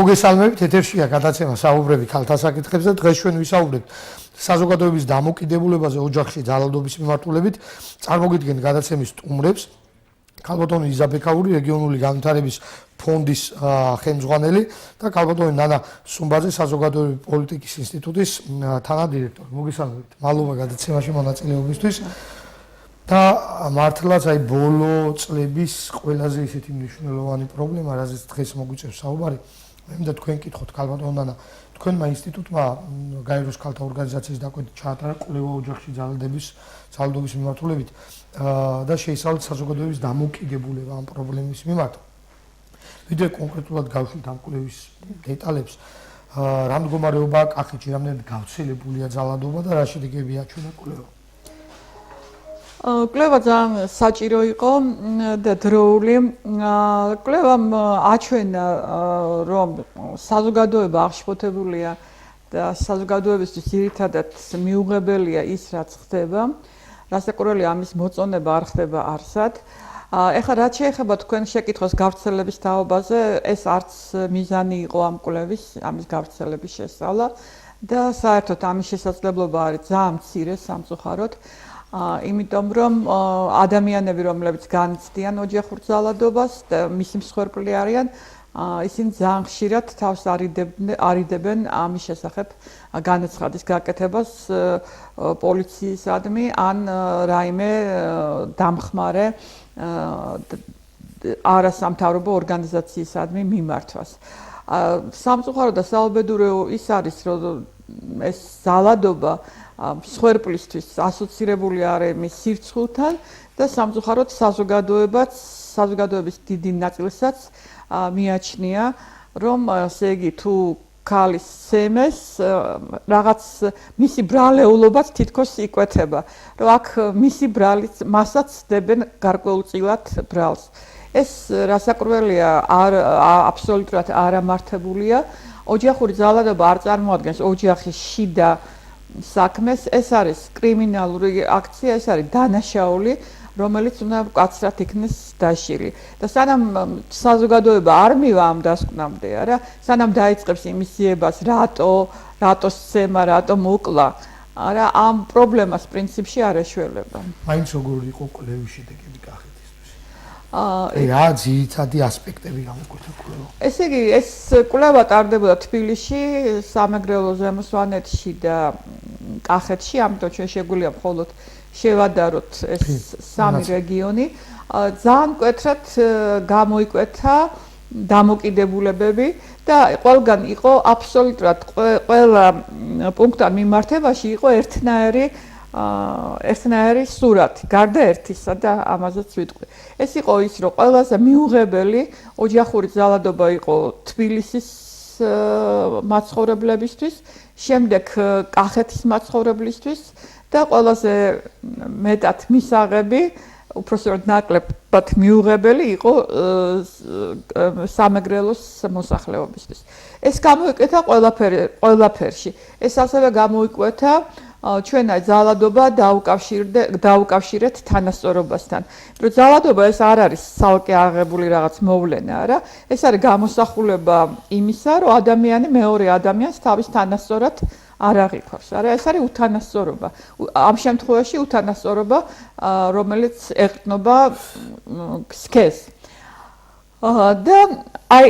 მოგესალმებით, ეთერშია გადაცემა საუბრები ქალთა საკითხებზე. დღეს ჩვენ ვისაუბრებთ საზოგადოების დამოკიდებულებაზე ოჯახში ძალადობის მიმართულებით. წარმოგიდგენთ გადაცემის სტუმრებს. ქალბატონი იზაბექაური, რეგიონული განვითარების ფონდის ხელმძღვანელი და ქალბატონი ნანა სუმბაძე, საზოგადოებრივი პოლიტიკის ინსტიტუტის თანადირექტორი. მოგესალმებით. მადლობა გადაცემაში მონაწილეობისთვის. და მართლაც აი ბოლო წლების ყველაზე ისეთი მნიშვნელოვანი პრობლემა, რაზეც დღეს მოგვიწევს საუბარი, მე მინდა თქვენ კითხოთ ქალბატონ ნანა, თქვენმა ინსტიტუტმა გაეროს ქალთა ორგანიზაციის დაკვეთით ჩაატარა კვლევა ოჯახში ძალადობის მიმართულებით და შეისწავლეთ საზოგადოების დამოკიდებულება ამ პრობლემის მიმართ. ვიდრე კონკრეტულად გავშლით ამ კვლევის დეტალებს, რა მდგომარეობაა კახეთში, რამდენად გავრცელებულია ძალადობა და რა შედეგები აჩვენა კვლევა? კვლევა ძალიან საჭირო იყო და დროული. კვლევამ აჩვენა, რომ საზოგადოება აღშფოთებულია და საზოგადოებისთვის ძირითადად მიუღებელია ის, რაც ხდება. რასაკვირველია, ამის მოწონება არ ხდება არსად. ეხლა რაც შეეხება თქვენ შეკითხვას გავრცელების თაობაზე, ეს არც მიზანი იყო ამ კვლევის, ამის გავრცელების შესწავლა და საერთოდ ამის შესაძლებლობა არის ძალიან მცირე სამწუხაროდ. იმიტომ რომ ადამიანები, რომლებიც განიცდიან ოჯახურ ძალადობას და მისი მსხვერპლი არიან, ისინი ძალიან ხშირად თავს არიდებენ ამის შესახებ განაცხადის გაკეთებას პოლიციისადმი ან რაიმე დამხმარე არასამთავრობო ორგანიზაციისადმი მიმართვას. სამწუხარო და საუბედურეო ის არის, რომ ეს ძალადობა მსხვერპლისთვის ასოცირებული არის მის სირცხულთან და სამწუხაროდ საზოგადოების დიდი ნაწილსაც მიაჩნია, რომ ესე იგი თუ ქალის სემეს რაღაც მისი ბრალეულობაც თითქოს იკვეთება, რომ აქ მისი ბრალიც მასაც დებენ გარკვეულწილად ბრალს. ეს რასაკვირველია, აბსოლუტურად არამართებულია. ოჯახური ძალადობა არ წარმოადგენს ოჯახის შიდა საქმეს, ეს არის კრიმინალური აქცია, ეს არის დანაშაული, რომელიც უნდა მკაცრად იქნეს დაშლილი. და სანამ საზოგადოება არ მივა ამ დასკვნამდე, არა, სანამ დაიწყებს იმის ძიებას, რატო სცემა, რატო მოკლა, არა, ამ პრობლემას პრინციპში არ ეშველება. მაინც როგორი იყო კვლევის შედეგები კახეთისთვის? რა ძირითადი ასპექტები გამოკვეთა კვლევა? ესე იგი, ეს კვლევა ტარდებოდა თბილისში, სამეგრელო ზემოსვანეთში და კახეთში, ამიტომ ჩვენ შეგვიძლია მხოლოდ შევადაროთ ეს სამი რეგიონი. ძალიან მკვეთრად გამოიკვეთა დამოკიდებულებები და ყველგან იყო აბსოლუტურად ყველა პუნქტთან მიმართებაში იყო ერთნაირი სურათი, გარდა ერთისა და ამაზეც ვიტყვი. ეს იყო ის, რომ ყველაზე მიუღებელი ოჯახური ძალადობა იყო თბილისის მაცხოვრებლებისთვის, შემდეგ კახეთის მაცხოვრებლისთვის და ყველაზე მეტად მისაღები, უпроსტოდ ნაკლებად მიუღებელი იყო სამეგრელოს მოსახლეობისთვის. ეს გამოიკვეთა ყველაფერში. ეს ასევე გამოიკვეთა ჩვენ აი ძალადობა დაუკავშირეთ თანასწორობასთან. რომ ძალადობა ეს არ არის ცალკე აღებული რაღაც მოვლენა, არა? ეს არის გამოსახულება იმისა, რომ ადამიანი მეორე ადამიანს თავის თანასწორად არ აღიქვავს, არა? ეს არის უთანასწორობა. ამ შემთხვევაში უთანასწორობა, რომელიც ეყრდნობა სქესს. და აი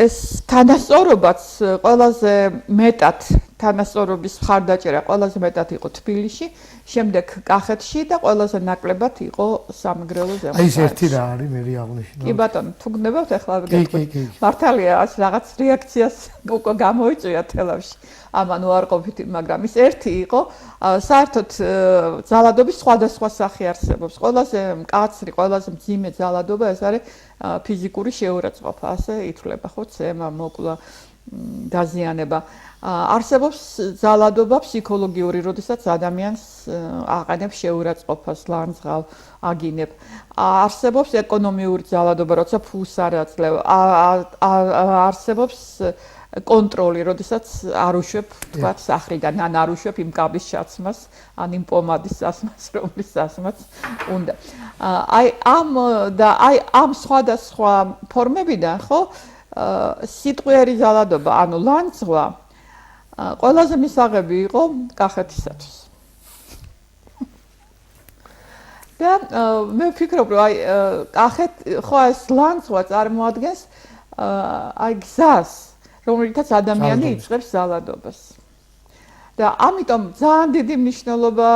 ეს თანასწორობაც ყველაზე მეტად თანასწორობის მხარდაჭერა ყველაზე მეტად იყო თბილისში, შემდეგ კახეთში და ყველაზე ნაკლებად იყო სამეგრელო ზემოსვანეთში. აი ეს ერთი რა არის, მე აღნიშნე. კი ბატონო, თუ გნებავთ ახლა ვიგებთ. მართალია, ეს რაღაც რეაქციას უკვე გამოიწვია თელავში. ამან უარყოფითი, მაგრამ ის ერთი იყო, საერთოდ ძალადობის სხვადასხვა სახე არსებობს. ყველაზე მკაცრი, ყველაზე მძიმე ძალადობა ეს არის ფიზიკური შეურაცხყოფა, ასე ითვლება, ხო, ცემა, მოკლა, დაზიანება. არსებობს ძალადობა ფსიქოლოგიური, როდესაც ადამიანს აყენებს შეურაცხყოფას, ლანძღავ, აგინებ. არსებობს ეკონომიური ძალადობა, როცა ფულს არ აძლევ. არსებობს კონტროლი, როდესაც არ უშვებ, თქვა, სახრიდან, ან არ უშვებ იმ კაბის ჩაცმას, ან იმ პომადის წასმას, რომლის წასმაც უნდა. აი ამ სხვადასხვა ფორმებიდან, ხო, სიტყვიერი ძალადობა, ანუ ლანძღვა, ყველაზე მისაღები იყო კახეთისათვის. და მე ვფიქრობ, რომ აი კახეთ ხო ეს ლანძღვა წარმოადგენს აი გზას, რომელთაც ადამიანი იწყებს ძალადობას. და ამიტომ ძალიან დიდი მნიშვნელობა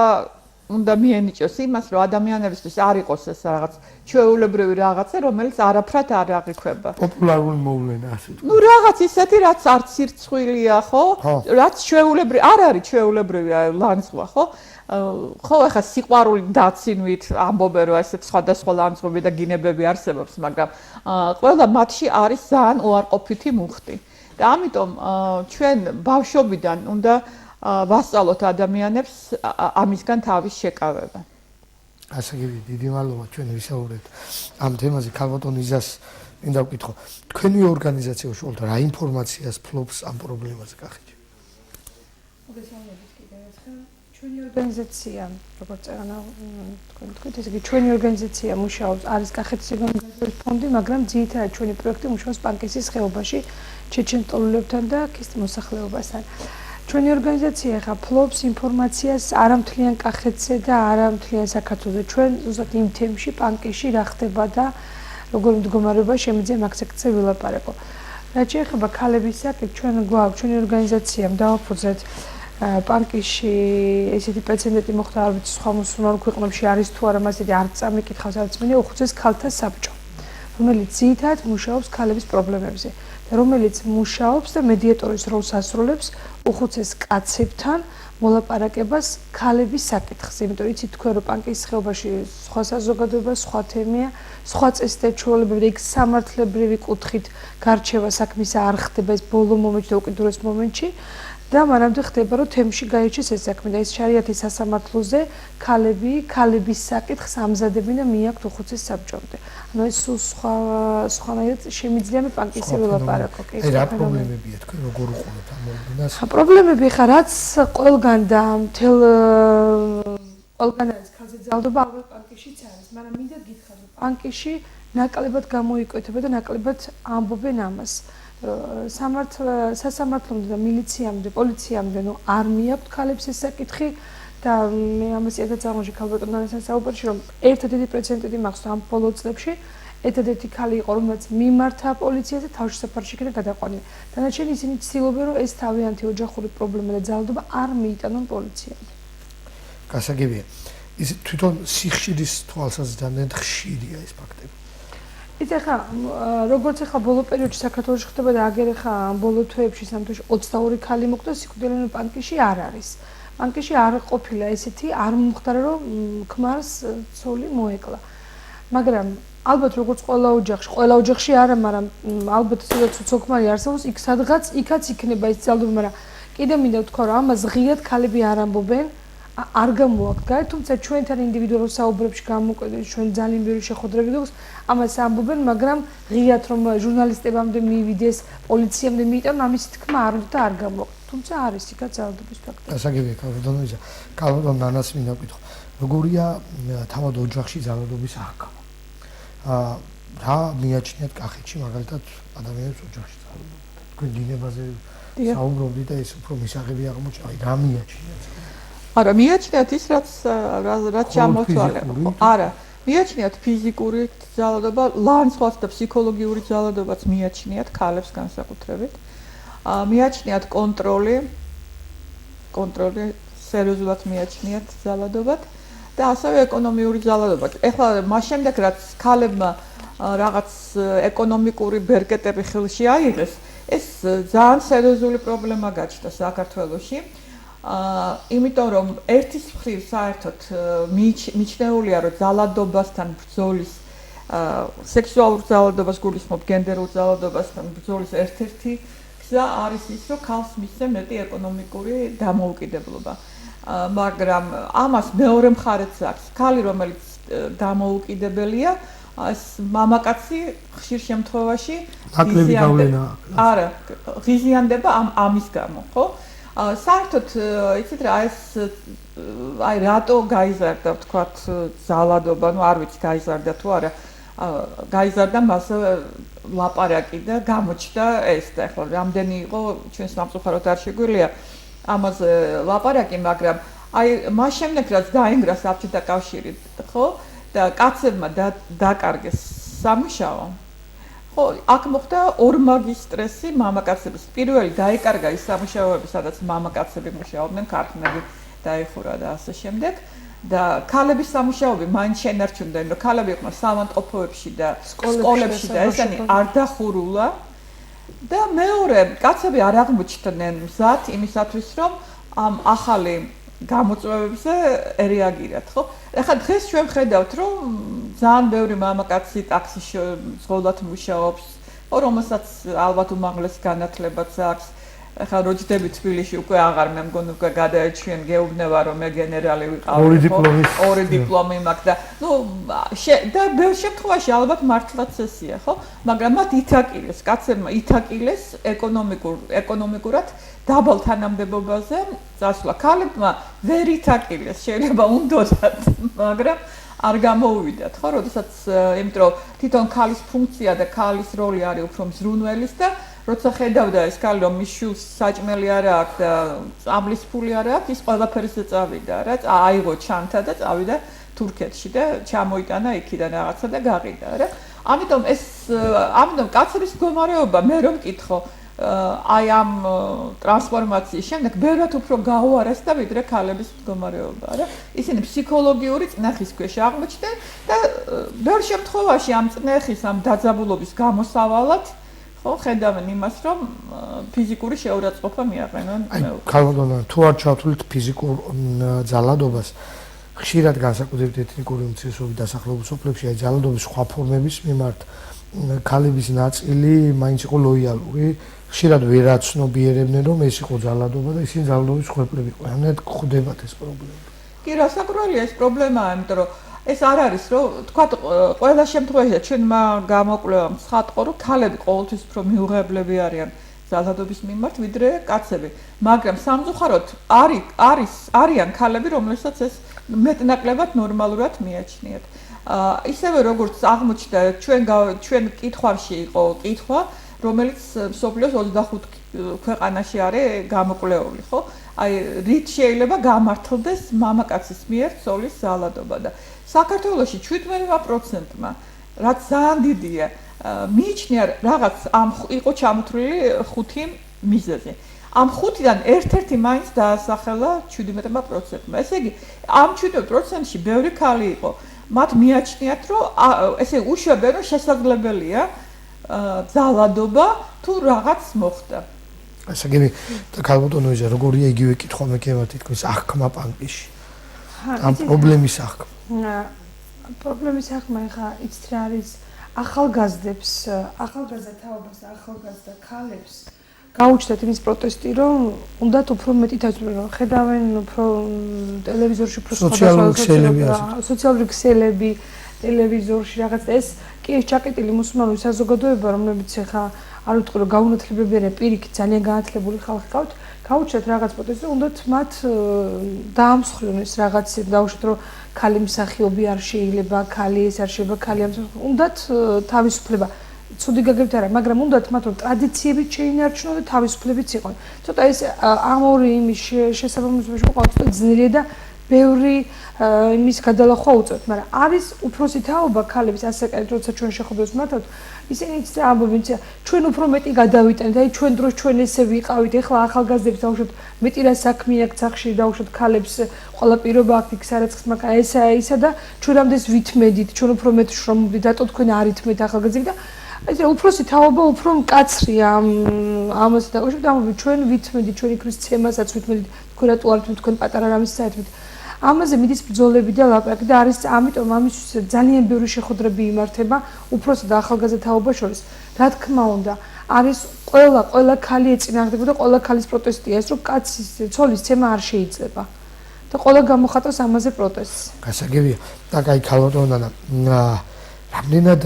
უნდა მიენიჭოს იმას, რომ ადამიანებისთვის არ იყოს ეს რაღაც ჩვეულებრივი რაღაცა, რომელიც არაფრად არ აღიქვება. პოპულარული მოვლენა ასე ვთქვათ. ნუ რაღაც ისეთი, რაც არც სირცხვილია, ხო? რაც ჩვეულებრივი, არ არის ჩვეულებრივი ლანძღვა, ხო? ხო, ახლა სიყვარული დაცინვით ამბობენ, რომ ესეთ სხვადასხვა ლანძღვები და გინებები არსებობს, მაგრამ ყველა მათში არის ძალიან უარყოფითი მუხტი. და ამიტომ ჩვენ ბავშვობიდან უნდა ვასწავლოთ ადამიანებს ამისგან თავის შეკავება. ასე იგი დიდი მადლობა ჩვენ ვისაუბრეთ ამ თემაზე. ქალბატონ იზას მინდა ვკითხო, თქვენი ორგანიზაცია უშუალოდ რა ინფორმაციას ფლობს ამ პრობლემაზე კახეთში? მოგესალმებით კიდევ ერთხელ. ჩვენი ორგანიზაცია, როგორც თქვენ თქვით, ესე იგი ჩვენი ორგანიზაცია მუშაობს, არის კახეთის რეგიონალური ფონდი, მაგრამ ძირითადად ჩვენი პროექტი მუშაობს პანკისის ხეობაში ჩეჩენტოლებთან და ქისტ მოსახლეობასთან. ჩვენი ორგანიზაცია ხა ფლობს ინფორმაციას არამთლიან კახეთზე და არამთლიან საქართველოზე. ჩვენ ზუსტად იმ თემში პანკისში რა ხდება და როგორ მდგომარეობა შემიძლია მაგ საკითხზე ვილაპარაკო. რაც შეეხება ქალების საკითხს, ჩვენ გვაქვს ჩვენი ორგანიზაციამ დავაფუძნეთ პანკისში ესეთი პრეცედენტი მოხდა, არ ვიცი სხვა მუსულმანურ ქვეყნებში არის თუ არა, მასეთი არ წამიკითხავს, არც მინდა უხუცეს ქალთა საბჭო, რომელიც ძირითადად მუშაობს ქალების პრობლემებზე. რომელიც მუშაობს და მედიატორის როლს ასრულებს უხუცეს კაცებთან მოლაპარაკებას ქალების საკითხზე. იმიტომ იცით თქვენ რომ პანკის ხეობაში სხვა საზოგადოება, სხვა თემია, სხვა წესით და ჩვეულებრივი იქ სამართლებრივი კუთხით გარჩევა საქმისა არ ხდება ეს ბოლო მომენტში და უკიდურეს მომენტში და მანამდე ხდება რომ თემში გაიჩეს ეს საქმე და ეს შარიათის სასამართლოზე ქალების საკითხს ამზადებენ და მიაქვთ უხუცეს საბჭომდე. ანუ ეს სულ სხვანაირად შემიძლია მე პანკისზე ვილაპარაკო. აი რა პრობლემებია თქვენ როგორ უყურებთ ამ მოვლენას? პრობლემები ხა რაც ყველგან და მთელ ყველგან არის ქალზე ძალადობა, ალბათ პანკისშიც არის, მაგრამ მინდა გითხრათ რომ პანკისში ნაკლებად გამოიკვეთება და ნაკლებად ამბობენ ამას. სასამართლომდე და მილიციამდე, პოლიციამდე ნუ არ მიაქვთ ქალებს ეს საკითხი და მე ამას ერთადერთი ქალბატონთან საუბარში რომ ერთადერთი პრეცედენტი მახსოვს ამ ბოლო წლებში ერთადერთი ქალი იყო რომელსაც მიმართა პოლიციაზე თავშესაფარში იქნა გადაყვანილი. დანარჩენი ისინი ცდილობენ რომ ეს თავიანთი ოჯახური პრობლემა და ძალადობა არ მიიტანონ პოლიციამდე. გასაგებია. ის თვითონ სიხშირის თვალსაზრისით ხშირია ეს ფაქტები. იცი ხა როგორც ხა ბოლო პერიოდში საქართველოში ხდება და აგერ ხა ბოლო თვეებში სამთოში 22 ქალი მოკვდა სიკვდილიანი პანკისში არ არის. პანკისში არ ყოფილა ესეთი არ მომხდარა რომ ქმარს ცოლი მოეკლა. მაგრამ ალბათ როგორც ყველა ოჯახში არა, მაგრამ ალბათ სადაც უცოქმარი არსებობს, იქ სადღაც იქაც იქნება ეს ძალადობა, მაგრამ კიდე მინდა ვთქვა რომ ამას ღიად ქალები არ ამბობენ, არ გამოაქვთ გაი, თუმცა ჩვენთან ინდივიდუალურ საუბრებში გამოკვეთილ ჩვენ ძალიან ბევრი შეხვედრები გვაქვს, ამას ამბობენ, მაგრამ ღიად რომ ჟურნალისტებამდე მივიდეს, პოლიციამდე მიიტანონ, ამის თქმა არ უნდა და არ გამოაქვთ. თუმცა არის იქაც ძალადობის ფაქტი. გასაგებია ქალბატონო, ქალბატონ ნანას მინდა ვკითხო, როგორია თავად ოჯახში ძალადობის აღქმა? რა მიაჩნიათ კახეთში მაგალითად ადამიანებს ოჯახში ძალადობა? თქვენ დინებაზე საუბრობდით და ეს უფრო მისაღები აღმოჩნდა, აი რა მიაჩნიათ? არა, მიაჩნიათ ის რაც ჩამოთვალე. არა, მიაჩნიათ ფიზიკური ძალადობა, ლანძღვას და ფსიქოლოგიური ძალადობაც მიაჩნიათ ქალებს განსაკუთრებით. მიაჩნიათ კონტროლი სერიოზულად მიაჩნიათ ძალადობად და ასევე ეკონომიური ძალადობაც. ეხლა მას შემდეგ რაც ქალებმა რაღაც ეკონომიკური ბერკეტები ხელში აიღეს, ეს ძალიან სერიოზული პრობლემა გაჩნდა საქართველოში. იმიტომ რომ ერთის მხრივ საერთოდ მიჩნეულია რომ ძალადობასთან ბრძოლის სექსუალურ ძალადობას გულისხმობ გენდერულ ძალადობასთან ბრძოლის ერთ-ერთი გზა არის ის რომ ქალს მისცემ მეტი ეკონომიკური დამოუკიდებლობა. მაგრამ ამას მეორე მხარეც აქვს. ქალი რომელიც დამოუკიდებელია, ეს მამაკაცი ხშირ შემთხვევაში არა, ღიზიანდება ამის გამო, ხო? საერთოდ იცით რა ეს აი რატო გაიზარდა ვთქვათ ძალადობა, ну არ ვიცი გაიზარდა თუ არა, გაიზარდა მასზე ლაპარაკი და გამოჩნდა ეს და ახლა რამდენი იყო ჩვენ სამწუხაროდ არ შეგვიძლია ამაზე ლაპარაკი, მაგრამ აი მას შემდეგ რაც დაინგრა საბჭოთა კავშირი, ხო? და კაცებმა დაკარგეს სამუშაო. ხო, აქ მოხდა ორმაგი სტრესი მამაკაცების. პირველი დაიკარგა ის სამუშაოები, სადაც მამაკაცები მუშაობდნენ, ქართველები დაიხურა და ასე შემდეგ. და ქალების სამუშაოები მაინც შენარჩუნდნენ, რომ ქალები იყვნენ სამანტყოფოებში და სკოლებში და ესენი არ დახურულა. და მეორე, კაცები არ აღმოჩნდნენ მზად იმისათვის, რომ ამ ახალი გამოწვევებზე რეაგირათ, ხო? ეხლა დღეს ჩვენ ხედავთ, რომ ძალიან ბევრი მამაკაცი ტაქსის სკოლად მუშაობს, რომელსაც ალბათ უმაღლესი განათლებაც აქვს. ეხლა რო ჯდები თბილისში უკვე აღარ მე მგონი უკვე გადაეჩვენ გეუბნება რომ მე გენერალი ვიყავი, ხო? ორი დიპლომი მაქვს და ნუ და ბევრ შემთხვევაში ალბათ მართლაც ესეა, ხო? მაგრამ მათ ითაკილეს, კაცებმა ითაკილეს ეკონომიკურად დაბალ თანამდებობაზე წასვლა. ქალებმა ვერ ითაკილეს, შეიძლება უნდოდათ, მაგრამ არ გამოუვიდათ, ხო? როდესაც იმიტომ რომ თვითონ ქალის ფუნქცია და ქალის როლი არის უფრო მზრუნველის და როცა ხედავდა ეს ქალი რომ მის შვილს საჭმელი არ აქვს და წამლის ფული არ აქვს, ის ყველაფერზე წავიდა რა, აიღო ჩანთა და წავიდა თურქეთში და ჩამოიტანა იქიდან რაღაცა და გაყიდა რა. ამიტომ კაცების მდგომარეობა მე რომ მკითხო აი ამ ტრანსფორმაციის შემდეგ ბევრად უფრო გაუარესდა ვიდრე ქალების მდგომარეობა რა. ისინი ფსიქოლოგიური წნეხის ქვეშ აღმოჩნდნენ და ბევრ შემთხვევაში ამ წნეხის ამ დაძაბულობის გამოსავალად ხო ხედავენ იმას რომ ფიზიკური შეურაცხყოფა მიაყენონ. ქალბატონო, თუ არ ჩავთვლით ფიზიკურ ძალადობას, ხშირად განსაკუთრებით ეთნიკური უმცირესობების დასახლებულ სოფლებში აი ძალადობის სხვა ფორმების მიმართ ქალების ნაწილი მაინც იყო ლოიალური, ხშირად ვერ აცნობიერებდნენ რომ ეს იყო ძალადობა და ისინი ძალადობის ხვეპლები იყვნენ. ამით ხვდებათ ეს პრობლემა. კი, რასაკვირველია ეს პრობლემაა, იმიტომ რომ ეს არ არის რომ თქვა ყველა შემთხვევაში ჩვენმა გამოკვლევამ ცხადყო რომ ქალები ყოველთვის უფრო მიუღებლები არიან ძალადობის მიმართ ვიდრე კაცები, მაგრამ სამწუხაროდ არიან ქალები რომლებსაც ეს მეტნაკლებად ნორმალურად მიაჩნიათ. ისევე როგორც აღმოჩნდა ჩვენ კითხვაში იყო კითხვა რომელიც სოფლიოს 25 ქვეყანაში არის გამოკვლეული, ხო? აი რით შეიძლება გამართლდეს მამაკაცის მიერ ცოლის ძალადობა და საქართველოში 17%-მა, რაც ძალიან დიდია, მიიჩნია რაღაც ამ იყო ჩამოთვლილი 5 მიზეზი. ამ 5-დან ერთ-ერთი მაინც დაასახელა 17%-მა. ესე იგი, ამ 17%-ში ბევრი ქალი იყო. მათ მიაჩნიათ, რომ ესე უშვებენ, რომ შესაძლებელია ძალადობა თუ რაღაც მოხდა. ასე იგი, ქალბატონო იზა, როგორია იგივე კითხვა მეკემა თითქოს აღქმა პანკიში. ამ პრობლემის აღქმა. პრობლემის აღქმა ხა იცით რა არის ახალგაზრდებს, ახალგაზრდა თაობას და ახალგაზრდა ქალებს გაუჩნდათ იმის პროტესტი, რომ უნდათ უფრო მეტი თაჯბება, ხედავენ უფრო ტელევიზორში უფრო სოციალური ქსელები, ტელევიზორში რაღაც ეს კი ეს ჩაკეტილი მუსულმანური საზოგადოება, რომლებიც ხა არ ვიტყვი რომ გაუნათლებები არიან, პირიქით ძალიან განათლებული ხალხი ყავთ, გაუჩნდათ რაღაც პროტესტი, უნდათ მათ დაამსხვრიონ ეს რაღაცები, დაუშვათ რომ ქალი მსახიობი არ შეიძლება, ქალი ეს არ შეიძლება, ქალი ამ უნდათ თავისუფლება ცუდი გაგებთ არა, მაგრამ უნდათ მათ რომ ტრადიციებით შეინარჩუნონ და თავისუფლებიც იყვნენ. ცოტა ეს ამ ორი იმის შესაბამისობაში მოყავთ ცოტა ძნელია და ბევრი იმის გადალახვა უწევთ, მაგრამ არის უფროსი თაობა ქალების ასაკად, როცა ჩვენ შეხვდებით მათთან, ისინი ამბობენ, ჩვენ უფრო მეტი გადავიტანეთ, აი ჩვენ დროს ჩვენ ესე ვიყავით, ეხლა ახალგაზრდებს დაუშვათ მეტი რა საქმე აქვს სახში, დაუშვათ ქალებს ყველა პირობა აქვს იქ სარეცხს, მაგრამ ისა და ჩვენ რამდენს ვითმედით, ჩვენ უფრო მეტ შრომობდით, რატო თქვენ არ ითმეთ ახალგაზრდები და აი უფროსი თაობა უფრო მკაცრია ამას დაკავშირებით, ამბობენ ჩვენ ვითმედით, ჩვენ იქ ცემასაც ვითმედით, თქვენ რატო არ ვითმედით, თქვენ პატარა რამის საერთოდ ამაზე მიდის ბრძოლები და ლაპარაკი და არის ამიტომ ამისთვის ძალიან ბევრი შეხვედრები იმართება უფროსა და ახალგაზრდა თაობას შორის. რა თქმა უნდა, არის ყველა ქალი ეწინააღმდება და ყველა ქალის პროტესტია ეს, რომ კაცის ცოლის ცემა არ შეიძლება. და ყველა გამოხატავს ამაზე პროტესტს. გასაგებია. და კაი ქალბატონო, რამდენად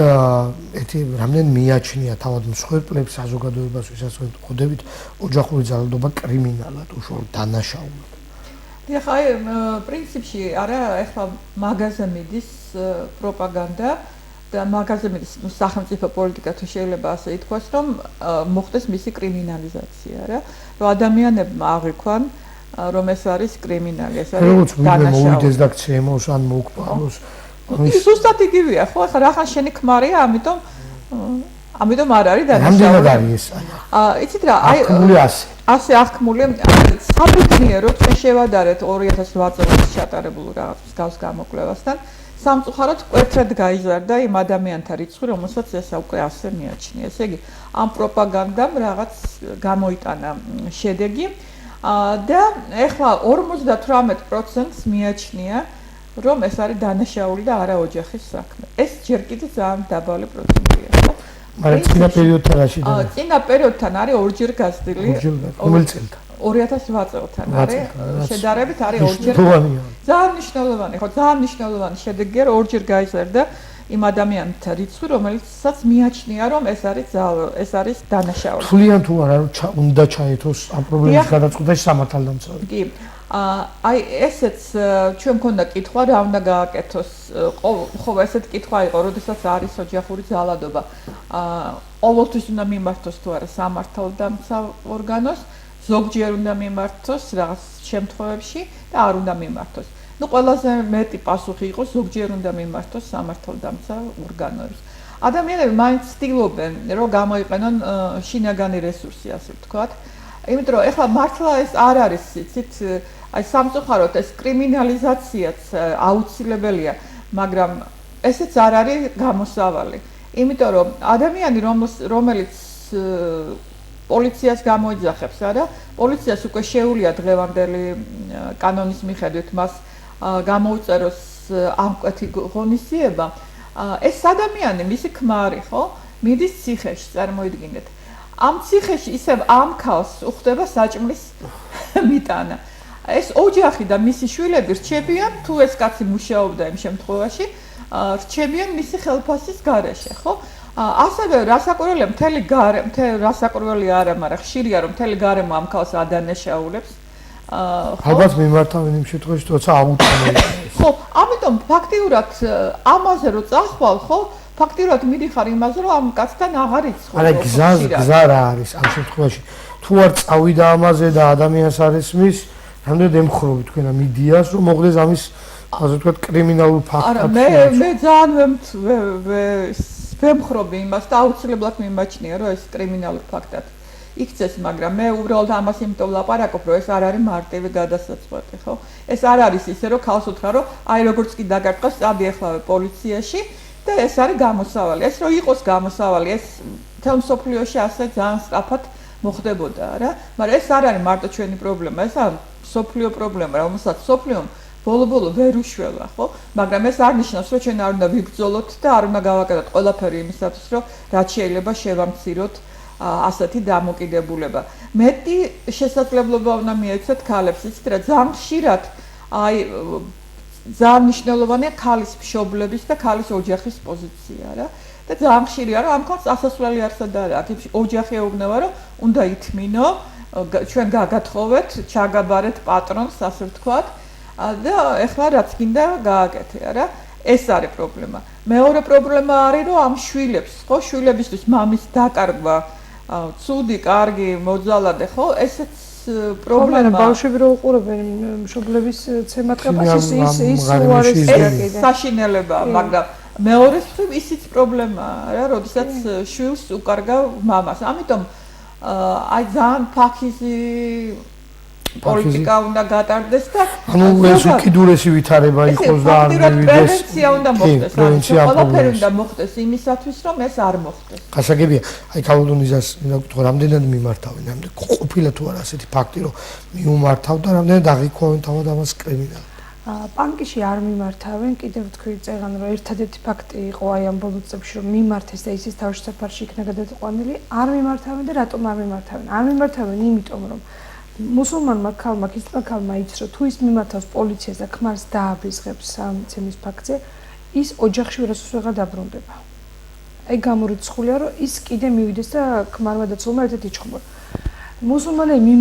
მიაჩნია თავად მსხვერპლებს საზოგადოებას, ვისაც ხვდებით, ოჯახური ძალადობა კრიმინალად, უშუალოდ დანაშაულად. ეხლა პრინციპში არა ეხლა მაგაზე მიდის პროპაგანდა და მაგაზე მიდის სახელმწიფო პოლიტიკა თუ შეიძლება ასე ითქვას, რომ მოხდეს მისი კრიმინალიზაცია რა. რომ ადამიანებმა აღიქვან რომ ეს არის კრიმინალი, ეს არის როგორც ვინმე მოვიდეს და გცემოს ან მოგყაროს. ის ზუსტად იგივეა, ხო? ახლა რახან შენი ქმარია, ამიტომ არ არის რამდენად დანაშაული. არის ეს? იცით რა, აი აღქმული 100. ასე აღქმული საბედნიეროდ ჩვენ შევადარეთ 2008 წელს ჩატარებულ რაღაც გავს გამოკვლევასთან სამწუხაროდ კვეთრად გაიზარდა იმ ადამიანთა რიცხვი, რომელსაც ეს უკვე ასე მიაჩნია. ესე იგი, ამ პროპაგანდამ რაღაც გამოიტანა შედეგი და ეხლა 58%-ს მიაჩნია, რომ ეს არის დანაშაული და არა ოჯახის საქმე. ეს ჯერ კიდევ ძალიან დაბალი პროცენტია, ხო? მაგრამ წინა პერიოდთან რაში და წინა პერიოდთან არის ორჯერ გაზრდილი. რომელი წელთან? 2008 წელთან არის შედარებით არის ორჯერ ძალიან მნიშვნელოვანი ხო ძალიან მნიშვნელოვანი შედეგია რომ ორჯერ გაიზარდა იმ ადამიანთა რიცხვი რომელსაც მიაჩნია რომ ეს არის დანაშაული. თვლიან თუ არა რომ უნდა ჩაეთოს ამ პრობლემის გადაწყვეტაში სამართალდამცავი. კი. აი ესეც ჩვენ მქონდა კითხვა რა უნდა გააკეთოს. ხო ესეთ კითხვა იყო როდესაც არის ოჯახური ძალადობა. ყოველთვის უნდა მიმართოს თუ არა სამართალდამცავ ორგანოს. ზოგჯერ უნდა მიმართოს რაღაც შემთხვევებში და არ უნდა მიმართოს. ნუ ყველაზე მეტი პასუხი იყო ზოგჯერ უნდა მიმართოს სამართალდამცავ ორგანოებს. ადამიანები მაინც ცდილობენ რომ გამოიყენონ შინაგანი რესურსი ასე ვთქვათ. იმიტომ რომ ეხლა მართლა ეს არ არის იცით აი სამწუხაროდ ეს კრიმინალიზაციაც აუცილებელია, მაგრამ ესეც არ არის გამოსავალი. იმიტომ რომ ადამიანი რომელიც პოლიციას გამოიძახებს, არა? პოლიციას უკვე შეუძლია დღევანდელი კანონის მიხედვით მას გამოუწეროს ამკვეთი ღონისძიება. ეს ადამიანი, მისი ქმარი, ხო? მიდის ციხეში, წარმოიდგინეთ. ამ ციხეში ისევ ამ ქალს უხდება საჭმლის მიტანა. ეს ოჯახი და მისი შვილები რჩებიან, თუ ეს კაცი მუშაობდა იმ შემთხვევაში, რჩებიან მისი ხელფასის გარეშე, ხო? ასევე რასაკვირველია რასაკვირველი არა, მაგრამ ხშირია რომ მთელი გარემო ამ ქალს ადანაშაულებს. ალბათ მიმართავენ იმ შემთხვევაში, როცა აუტანო. ხო, ამიტომ ფაქტიურად ამაზე რო წახვალ, ხო, ფაქტიურად მიდიხარ იმაზე, რომ ამ კაცთან აღარ იცხოვრო. არა, გზა რა არის ამ შემთხვევაში. თუ არ წავიდა ამაზე და ადამიანს არ ესმის, რამდენად ემხრობი თქვენ ამ იდეას, რომ მოხდეს ამის, ასე ვთქვათ, კრიმინალურ ფაქტად. არა, მე ძალიან ვემხრობი იმას და აუცილებლად მიმაჩნია, რომ ეს კრიმინალურ ფაქტად იქცეს, მაგრამ მე უბრალოდ ამას იმიტომ ვლაპარაკობ, რომ ეს არ არის მარტივი გადასაწყვეტი, ხო? ეს არ არის ისე, რომ ქალს უთხრა, რომ აი როგორც კი დაგარტყეს, წადი ახლავე პოლიციაში და ეს არის გამოსავალი. ეს რო იყოს გამოსავალი, ეს თელ მსოფლიოში ასე ძალიან სწრაფად მოხდებოდა რა, მაგრამ ეს არ არის მარტო ჩვენი პრობლემა, ეს არის მსოფლიო პრობლემა, რომელსაც მსოფლიომ ბოლო-ბოლო ვერ უშველა, ხო? მაგრამ ეს არ ნიშნავს, რომ ჩვენ არ უნდა ვიბრძოლოთ და არ უნდა გავაკეთოთ ყველაფერი იმისათვის, რომ რაც შეიძლება შევამციროთ ასეთი დამოკიდებულება. მეტი შესაძლებლობა უნდა მიეცეთ ქალებს, იცით რა, ძალიან ხშირად აი ძალიან მნიშვნელოვანია ქალის მშობლების და ქალის ოჯახის პოზიცია რა. და ძალიან ხშირია, რომ ამ ქალს ასასვლელი არსად არ აქვს. ოჯახი ეუბნება, რომ უნდა ითმინო, ჩვენ გაგათხოვეთ, ჩაგაბარეთ პატრონს, ასე ვთქვათ. და ეხლა რაც გინდა გააკეთე, არა? ეს არის პრობლემა. მეორე პრობლემა არის, რომ ამ შვილებს, ხო, შვილებისთვის მამის დაკარგვა, ცუდი, კარგი, მოძალადე, ხო, ესეც პრობლემა. ბავშვები რო უყურებენ მშობლების ცემათ კაპასის ის უარესია კიდე. საშინელებაა, მაგრამ მეორეს მხრივ ისიც პრობლემაა, რა, როდესაც შვილს უკარგავ მამას. ამიტომ აი ძალიან ფაქიზი პოლიტიკა უნდა გატარდეს და ანუ ეს უკიდურესი ვითარება იყოს და არ მივიდეს პრევენცია უნდა მოხდეს. ყველაფერი უნდა მოხდეს იმისათვის, რომ ეს არ მოხდეს. გასაგებია, აი კალოდონიზას მინდა გითხრა, რამდენად მიმართავენ, რამდენად ყოფილა თუ არა ასეთი ფაქტი, რომ მიუმართავდა, რამდენად აღიქვამენ თავად ამას კრიმინალად. პანკიში არ მიმართავენ, კიდევ თქვი წერან, რომ ერთადერთი ფაქტი იყო აი ამ ბოლო წლებში, რომ მიმართეს და ისიც თავში საფარში იქნა გადაწყვეტილი, არ მიმართავენ და რატომ არ მიმართავენ? არ მიმართავენ იმიტომ, რომ მუსულმანმა ქალმა, ქრისტიანმა ქალმა იცის, რომ თუ ის მიმართავს პოლიციას და ქმარს დააბრიზღებს ამ ცემის ფაქტზე, ის ოჯახში ვერასდროს ვეღარ დაბრუნდება. აი გამორიცხულია, რომ ის კიდე მივიდეს და ქმარმა და ცოლმა ერთად იჩხუბონ. მუსულმანები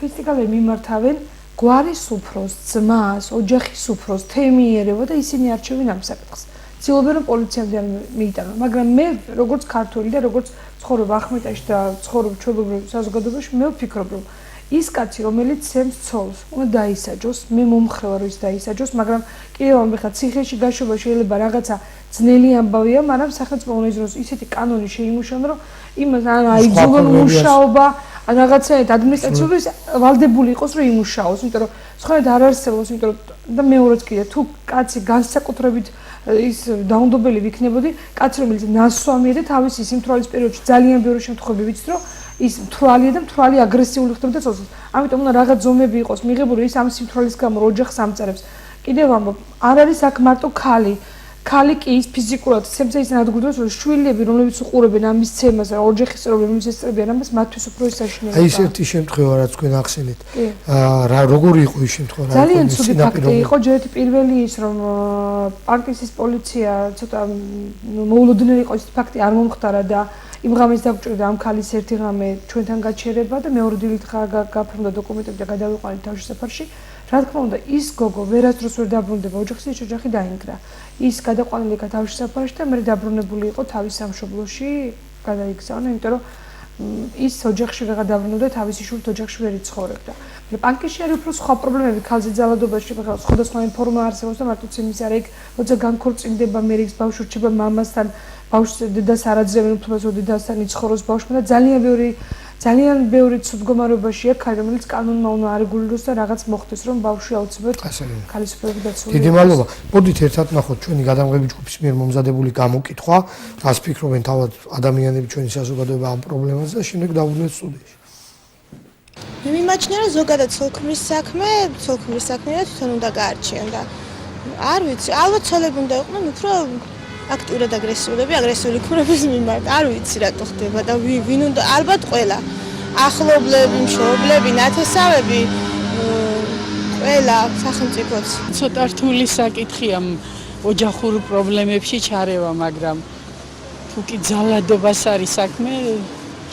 ქრისტიანები მიმართავენ გვარის უფროს, ძმას, ოჯახის უფროს, თემიერება და ისინი არჩევენ ამ საკითხს. ცდილობენ რომ პოლიციამდე არ მიიტანონ, მაგრამ მე როგორც ქართველი და როგორც ცხოვრობ ახმეტაში და ცხოვრობ ჩვეულებრივ საზოგადოებაში, მე ვფიქრობ რომ ის კაცი, რომელიც სემს ცოლს, უნდა დაისაჯოს, მე მომხრე ვარ ის დაისაჯოს, მაგრამ კიდევ ამ ხა ციხეში გაშვება შეიძლება რაღაცა ძნელი ამბავია, მაგრამ სახელმწიფო უნდა იზროს ისეთი კანონი შეიმუშაონ, რომ იმას ან აიძულონ მუშაობა, ან რაღაცა ადმინისტრაციული ვალდებული იყოს, რომ იმუშაოს, იმიტომ რომ სხვანაირად არ არსებობს, იმიტომ რომ და მეორეც კიდე თუ კაცი განსაკუთრებით ის დაუნდობელი ვიქნებოდი, კაცი რომელიც ნასვამია და თავისი სიმთვრალის პერიოდში ძალიან ბევრი შემთხვევები ვიცით, რომ ის მთვრალია და მთვრალი აგრესიული ხდება ცოლს. ამიტომ უნდა რაღაც ზომები იყოს მიღებული ის ამ სიმთვრალის გამო ოჯახს ამწერებს. კიდევ ამბობ, არ არის აქ მარტო ქალი. ქალი კი ის ფიზიკურად ცემს ის ნადგურდოს რომ შვილები რომლებიც უყურებენ ამის ცემას რა ოჯახის წევრები რომლებიც ესწრებიან ამას მათთვის უფრო ისაშინეა. აი ესეთი შემთხვევა რაც თქვენ ახსენეთ. რა როგორი იყო ის შემთხვევა? ძალიან ცუდი ფაქტი იყო ჯერ პირველი ის რომ პანკისის პოლიცია ცოტა მოულოდნელი იყო ის ფაქტი არ მომხდარა და იმ ღამეს დაგჭირდა ამ ქალის ერთი ღამე ჩვენთან გაჩერება და მეორე დილით გაფრთხილდა დოკუმენტები და გადავიყვანეთ თავშესაფარში. რა თქმა უნდა, ის გოგო ვერასდროს ვერ დაბრუნდება ოჯახში, ის ოჯახი დაინგრა. ის გადაყვანილი იქა თავშესაფარში და მე დაბრუნებული იყო თავის სამშობლოში, გადაიგზავნა, იმიტომ რომ ის ოჯახში ვეღარ დაბრუნდა, თავისი შვილით ოჯახში ვერ იცხოვრებდა. პანკისში არის უფრო სხვა პრობლემები, ქალზე ძალადობაში, სხვადასხვა ინფორმა არსებობს და მარტო ცემის არა იქ, როცა განქორწინდება, მე ის ბავშვი რჩება მამასთან, ბავშვს დედას არ აძლევენ უფლებას, რომ დედასთან იცხოვროს ბავშვმა და ძალიან ბევრი ცუდგომარეობაშია ქალი, რომელიც კანონმა უნდა არეგულიროს და რაღაც მოხდეს, რომ ბავშვი აუცილებლად ქალისუფლებით დაცული. დიდი მადლობა. მოდით ერთად ნახოთ ჩვენი გადამღები ჯგუფის მიერ მომზადებული გამოკითხვა, რას ფიქრობენ თავად ადამიანები ჩვენი საზოგადოება ამ პრობლემაზე და შემდეგ დავუბრუნდეთ სტუდიაში. მე მიმაჩნია რომ ზოგადად ცოლქმრის საქმე და თვითონ უნდა გაარჩიონ და არ ვიცი, ალბათ ცოლები უნდა იყვნენ უფრო აქტიურად აგრესიული ქმრების მიმართ. არ ვიცი რატო ხდება და ვინ უნდა ალბათ ყველა ახლობლები, მშობლები, ნათესავები ყველა სახელმწიფოც. ცოტა რთული საკითხია ოჯახურ პრობლემებში ჩარევა, მაგრამ თუ კი ძალადობას არის საქმე,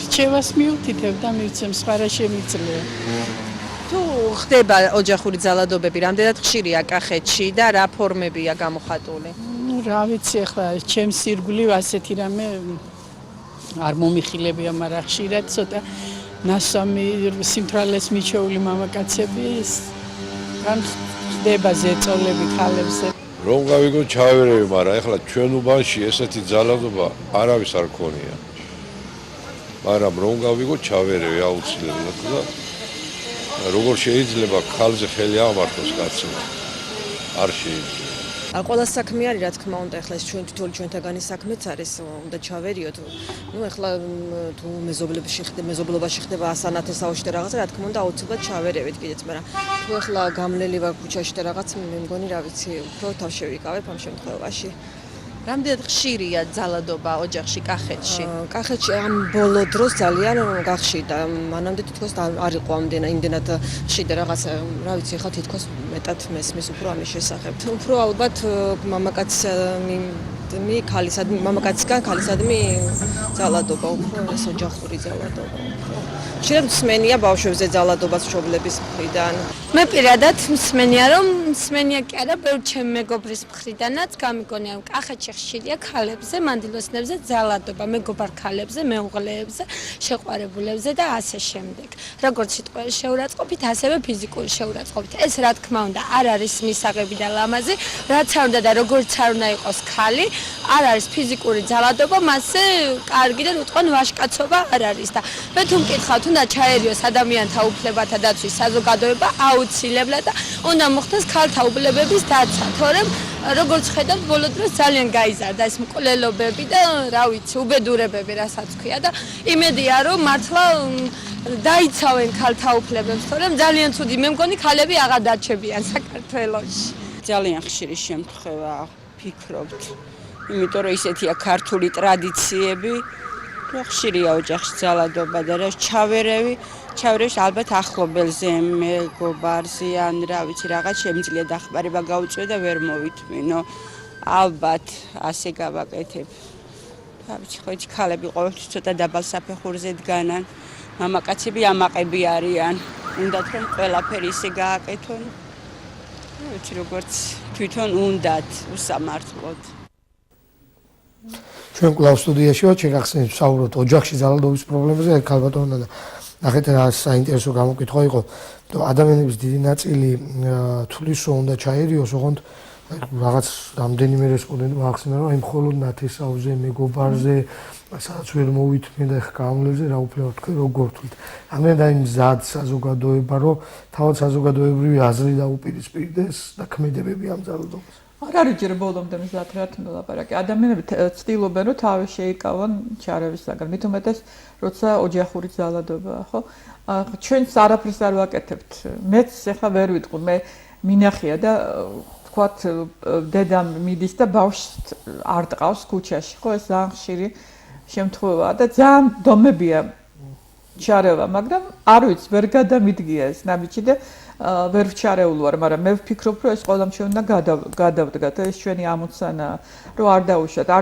რჩევას მიუთითებ და მივცემ სხვა რა შემიძლია. თუ ხდება ოჯახური ძალადობები, რამდენად ხშირია კახეთში და რა ფორმებია გამოხატული? რა ვიცი, ახლა ჩემს ირგვლივ ასეთი რამე არ მომიხილებია, მაგრამ ხშირად ცოტა ნასვამი სიმთვრალეს მიჩეული მამაკაცები ან ხდება ზეწოლები ხალებზე. რომ გავიგო ჩავერევი, მაგრამ ახლა ჩვენ უბანში ესეთი ძალადობა არავის არ ქონია. მაგრამ რომ გავიგო ჩავერევი აუცილებლად და როგორ შეიძლება ხალხზე ხელი აღმართოს კაცმა? არ შეიძლება. ყველა საქმე არის, რა თქმა უნდა, ახლა ეს ჩვენ თვითონ ჩვენთაგანი საქმეც არის, უნდა ჩავერიოთ. ახლა თუ მეზობლობაში ხდება ასანათესაოში და რაღაცა, რა თქმა უნდა, აუცილებლად ჩავერევით კიდეც, მაგრამ თუ ახლა გამლელი ვარ ქუჩაში და რაღაც, მე მგონი, რა ვიცი, უფრო თავშევიკავებ ამ შემთხვევაში. რამდენად ხშირია ძალადობა ოჯახში კახეთში? კახეთში ამ ბოლო დროს ძალიან გახშირდა. მანამდე თითქოს არ იყო იმდენად ხშირდა რაღაც, რა ვიცი, ახლა თითქოს მეტად მესმის უფრო ამის შესახებ. უფრო ალბათ მამაკაცისგან ქალისადმი ძალადობა, უფრო ეს ოჯახური ძალადობა. ხშირად მსმენია ბავშვებზე ძალადობას მშობლების მხრიდან. მე პირადად მსმენია, რომ მსმენია კი არა, ბევრ ჩემი მეგობრის მხრიდანაც გამიგონია, რომ კახეთში ხშირია ქალებზე, მანდილოსნებზე ძალადობა, მეგობარ ქალებზე, მეუღლეებზე, შეყვარებულებზე და ასე შემდეგ. როგორც სიტყვიერი შეურაცხყოფით, ასევე ფიზიკური შეურაცხყოფით. ეს რა თქმა უნდა არ არის მისაღები და ლამაზი, რაც არ უნდა და როგორც არ უნდა იყოს ქალი, არ არის ფიზიკური ძალადობა, მასზე კარგი და უტყო ვაჟკაცობა არ არის და მე თუ მკითხავთ, უნდა ჩაერიოს ადამიანთა უფლებათა დაცვის საზოგადოება აუცილებლად და უნდა მოხდეს ქალთა უფლებების დაცვა, თორემ როგორც ხედავთ, ბოლო დროს ძალიან გაიზარდა ეს მკვლელობები და რა ვიცი, უბედურებები, რასაც ქვია და იმედია, რომ მართლა დაიცავენ ქალთა უფლებებს, თორემ ძალიან ცუდი, მე მგონი ქალები აღარ დარჩებიან საქართველოში. ძალიან ხშირი შემთხვევა ფიქრობთ, იმიტომ რომ ისეთია ქართული ტრადიციები, რომ ხშირია ოჯახში ძალადობა და რა ჩავერევი ალბათ ახლობელზე, მეგობარზე ან რა ვიცი, რაღაც შემიძლია დახმარება გაუწიო და ვერ მოვითმინო. ალბათ ასე გავაკეთებ. რა ვიცი, ხო იცი, ქალები ყოველთვის ცოტა დაბალ საფეხურზე დგანან, მამაკაცები ამაყები არიან. უნდათ რომ ყველაფერი ისე გააკეთონ. რა ვიცი, როგორც თვითონ უნდათ უსამართლოდ. ჩვენ კლავ სტუდიაში ვართ, შეგახსენებთ საუბრობთ ოჯახში ძალადობის პრობლემებზე, აი ქალბატონმა და ნახეთ რა საინტერესო გამოკითხვა იყო, რომ ადამიანების დიდი ნაწილი თulis რომ უნდა ჩაერიოს, ოღონდ რაღაც რამდენიმე რესპონდენტმა ახსენა, რომ აი მხოლოდ ნათესავზე, მეგობარზე, სადაც ვერ მოვითმენ და ხა გამლებზე რა უფლებოდ თქვენ როგორ თვლით. ამდენად აი მზად საზოგადოება, რომ თავად საზოგადოებრივი აზრი დაუპირისპირდეს და ქმედებები ამ ძალადობას. არ არის ჯერ ბოლომდე მზად რა თქმა ლაპარაკი. ადამიანები ცდილობენ რომ თავი შეიკავონ ჩარევისაგან. მით უმეტეს როცა ოჯახური ძალადობაა, ხო? ჩვენს არაფერს არ ვაკეთებთ. მეც ახლა ვერ ვიტყვი, მე მინახია და თქვათ დედამ მიდის და ბავშვს არ ტყავს ქუჩაში, ხო? ეს ძალიან ხშირი შემთხვევაა და ძალიან დომებია ჩარევა, მაგრამ არ ვიცი, ვერ გადამიდგია ეს ნაბიჯი და ვერ ვჩარეულ ვარ, მაგრამ მე ვფიქრობ, რომ ეს ყველამ ჩვენ უნდა გადავდგათ და ეს ჩვენი ამოცანაა, რომ არ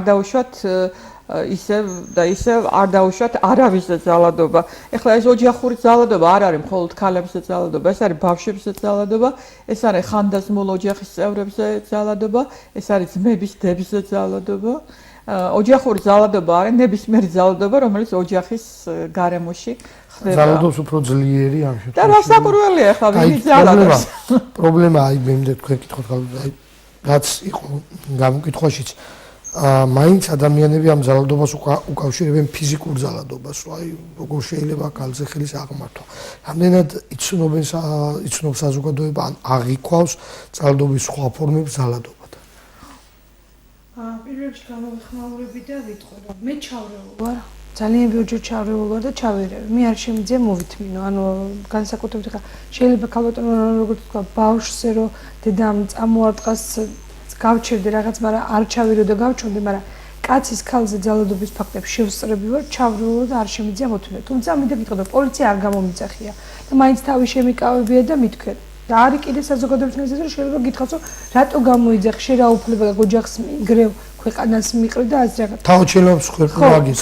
დაუშვათ ისევ და ისევ არ დაუშვათ არავისზე ძალადობა. ეხლა ეს ოჯახური ძალადობა არ არის მხოლოდ ქალებზე ძალადობა, ეს არის ბავშვებზე ძალადობა, ეს არის ხანდაზმულ ოჯახის წევრებზე ძალადობა, ეს არის ძმების დებზე ძალადობა. ოჯახური ძალადობა არის ნებისმიერი ძალადობა, რომელიც ოჯახის გარემოში ხდება. ძალადობს უფრო ძლიერი ამ შემთხვევაში. და რასაკვირველია ახლა ვინი ძალადობს? პრობლემა აი მე მინდა თქვენ კითხოთ, აი რაც იყო გამოკითხვაშიც მაინც ადამიანები ამ ძალადობას უკავშირებენ ფიზიკურ ძალადობას, რომ აი როგორ შეიძლება კალზე ხელის აღმართვა. რამდენად იცნობს საზოგადოება ან აღიქვავს ძალადობის სხვა ფორმებს ძალადობად. პირველ რიგში გამოვიხმაურები და ვიტყვი, რომ მე ჩავრეულ ვარ. ძალიან ბევრჯერ ჩავრეულ ვარ და ჩავერევი. მე არ შემიძლია მოვითმინო. ანუ განსაკუთრებით ხა შეიძლება ქალბატონო როგორც თქვა ბავშვზე რომ დედამ წამოარტყას გავჩერდე რაღაც, მაგრამ არ ჩავირო და გავჩონდე, მაგრამ კაცის ქალზე ძალადობის ფაქტებს შევსწრები ვარ, ჩავრეულო და არ შემიძლია მოთმინო. თუმცა მინდა გითხრა, რომ პოლიცია არ გამომიძახია და მაინც თავი შემიკავებია და მithქვენ. და არის კიდე საზოგადოების მიზეზი, რომ შეიძლება გითხრათ, რომ რატო გამოიძახი, შე რა უფლება გაქვს ოჯახს მიგრევ, ქვეყანას მიყრი და ასე რაღაც. თავჩელობს ხერხი მაგის.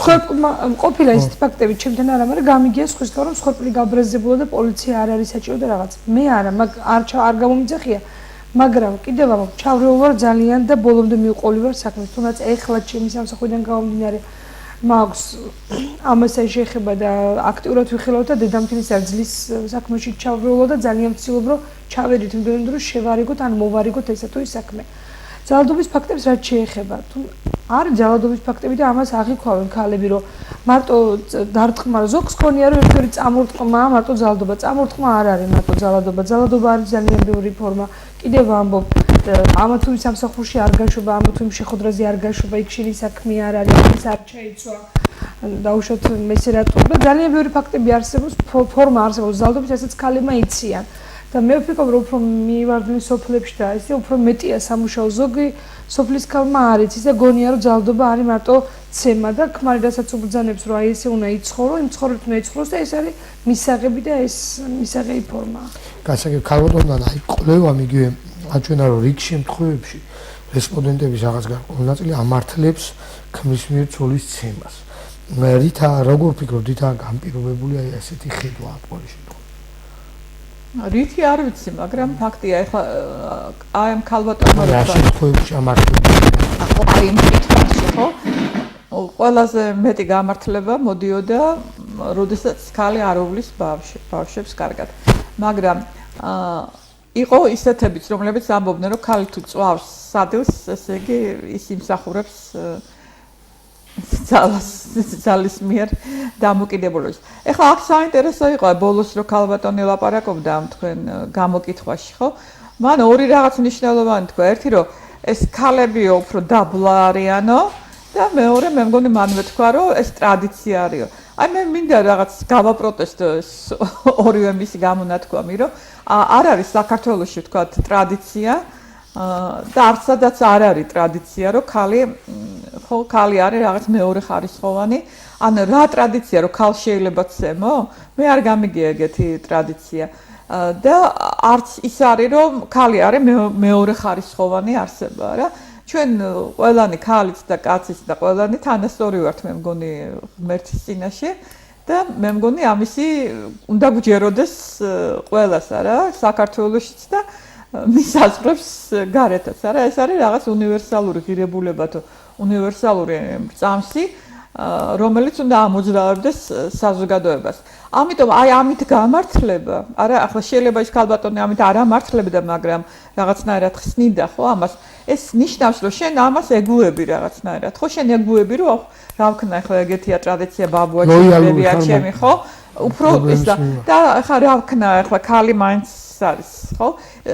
ყოფილა ის ფაქტები ჩემთან არა, მაგრამ გამიგია სხვის გამო, რომ ხერხი გაბრაზებულა და პოლიცია არ არის საჭირო და რაღაც. მე არა, არ გამომიძახია. მაგრამ კიდევ ამ ჩავრეულ ვარ ძალიან და ბოლომდე მივყოლი ვარ საქმეს, თუნდაც ეხლა ჩემი სამსახვიდან გამომდინარე მაქვს ამასე შეეხება და აქტიურად ვიხილავ და დედამთილის არძლის საქმეში ჩავრეულო და ძალიან ვცდილობ რომ ჩავედით იმდენად რომ შევარიგოთ ან მოვარიგოთ ესა თუ ის საქმე. ძალადობის ფაქტებს რაც შეეხება, თუ არ ძალადობის ფაქტები და ამას აღიქვავენ ქალები რომ მარტო დარტყმა ზოგს ქონია რომ ერთ-ერთი წამორტყმა მარტო ძალადობა, წამორტყმა არ არის მარტო ძალადობა, ძალადობა არის ძალიან ბევრი ფორმა. კიდევ ამბობ ამა თუ იმ სამსახურში არ გაშვება, ამა თუ იმ შეხვედრაზე არ გაშვება, იქ შენი საქმე არ არის, ის არ ჩაიცვა. დაუშვათ მესე რატო და ძალიან ბევრი ფაქტები არსებობს, ფორმა არსებობს ძალადობის, რასაც ქალებმა იციან. და მე ვფიქრობ, რომ უფრო მივარდნენ სოფლებში და ისე უფრო მეტია სამუშაო. ზოგი სოფლის ქალმა არ იცის და გონია რომ ძალადობა არის მარტო ცემა და ქმარი რასაც უბრძანებს, რომ აი ესე უნდა იცხოვრო, იმ ცხოვრებით უნდა იცხოვროს და ეს არის მისაღები და ეს მისაღები ფორმაა. გასაგებ ქალბატონთან აი კვლევა მიგივე აჩვენა რომ რიგ შემთხვევებში რესპონდენტების რაღაც გარკვეული ნაწილი ამართლებს ქმრის მიერ ცოლის ცემას. ρίთა როგორ ფიქრობ, ρίთა განპირობებული აი ასეთი ხედვა ამ შემთხვევაში? რითი არ ვიცი, მაგრამ ფაქტია, ეხლა აი ამ ქალბატონმა რა შემთხვევებში ამართლებს? აი იმ კითხვაში, ხო? ყველაზე მეტი გამართლება მოდიოდა, როდესაც ქალი არ უვლის ბავშვებს კარგად. მაგრამ იყო ისეთებიც, რომლებიც ამბობდნენ, რომ ქალი თუ წვავს სადილს, ესე იგი ის იმსახურებს ძალის მიერ დამოკიდებულებას. ეხლა აქ საინტერესო იყო ბოლოს რო ქალბატონი ლაპარაკობდა ამ თქვენ გამოკითხვაში, ხო? მან ორი რაღაც მნიშვნელოვანი თქვა. ერთი რომ ეს ქალებიო უფრო დაბლა არიანო და მეორე მე მგონი მანვე თქვა რომ ეს ტრადიცია არისო. აი მე მინდა რაღაც გავაპროტესტო ეს ორივე მისი გამონათქვამი, რომ არ არის საქართველოში თქვა ტრადიცია და არც სადაც არ არის ტრადიცია, რომ ქალი არის რაღაც მეორე ხარისხოვანი. ან რა ტრადიცია, რომ ქალ შეიძლება ცემო? მე არ გამიგია ეგეთი ტრადიცია. და არც ის არის, რომ ქალი არის მეორე ხარისხოვანი არსება რა. ჩვენ ყველანი ქალიც და კაციც და ყველანი თანასწორი ვართ, მე მგონი ღმერთის წინაშე და მე მგონი ამისი უნდა გვჯეროდეს ყველას არა, საქართველოშიც და მის აზრებს გარეთაც არა ეს არის რაღაც უნივერსალური ღირებულება თუ უნივერსალური წამსი რომელიც უნდა ამოძრავებდეს საზოგადოებას. ამიტომ აი ამით გამართლება, არა ახლა შეიძლება ის ქალბატონი ამით არ ამართლებდა, მაგრამ რაღაცნაირად ხსნიდა ხო ამას. ეს ნიშნავს, რომ შენ ამას ეგუები რაღაცნაირად. ხო შენ ეგუები, რომ რა ვქნა ახლა ეგეთია ტრადიცია ბაბუაჩემია ჩემი, ხო? უფრო ის და ახლა რა ვქნა ახლა ქალი მაინც არის, ხო?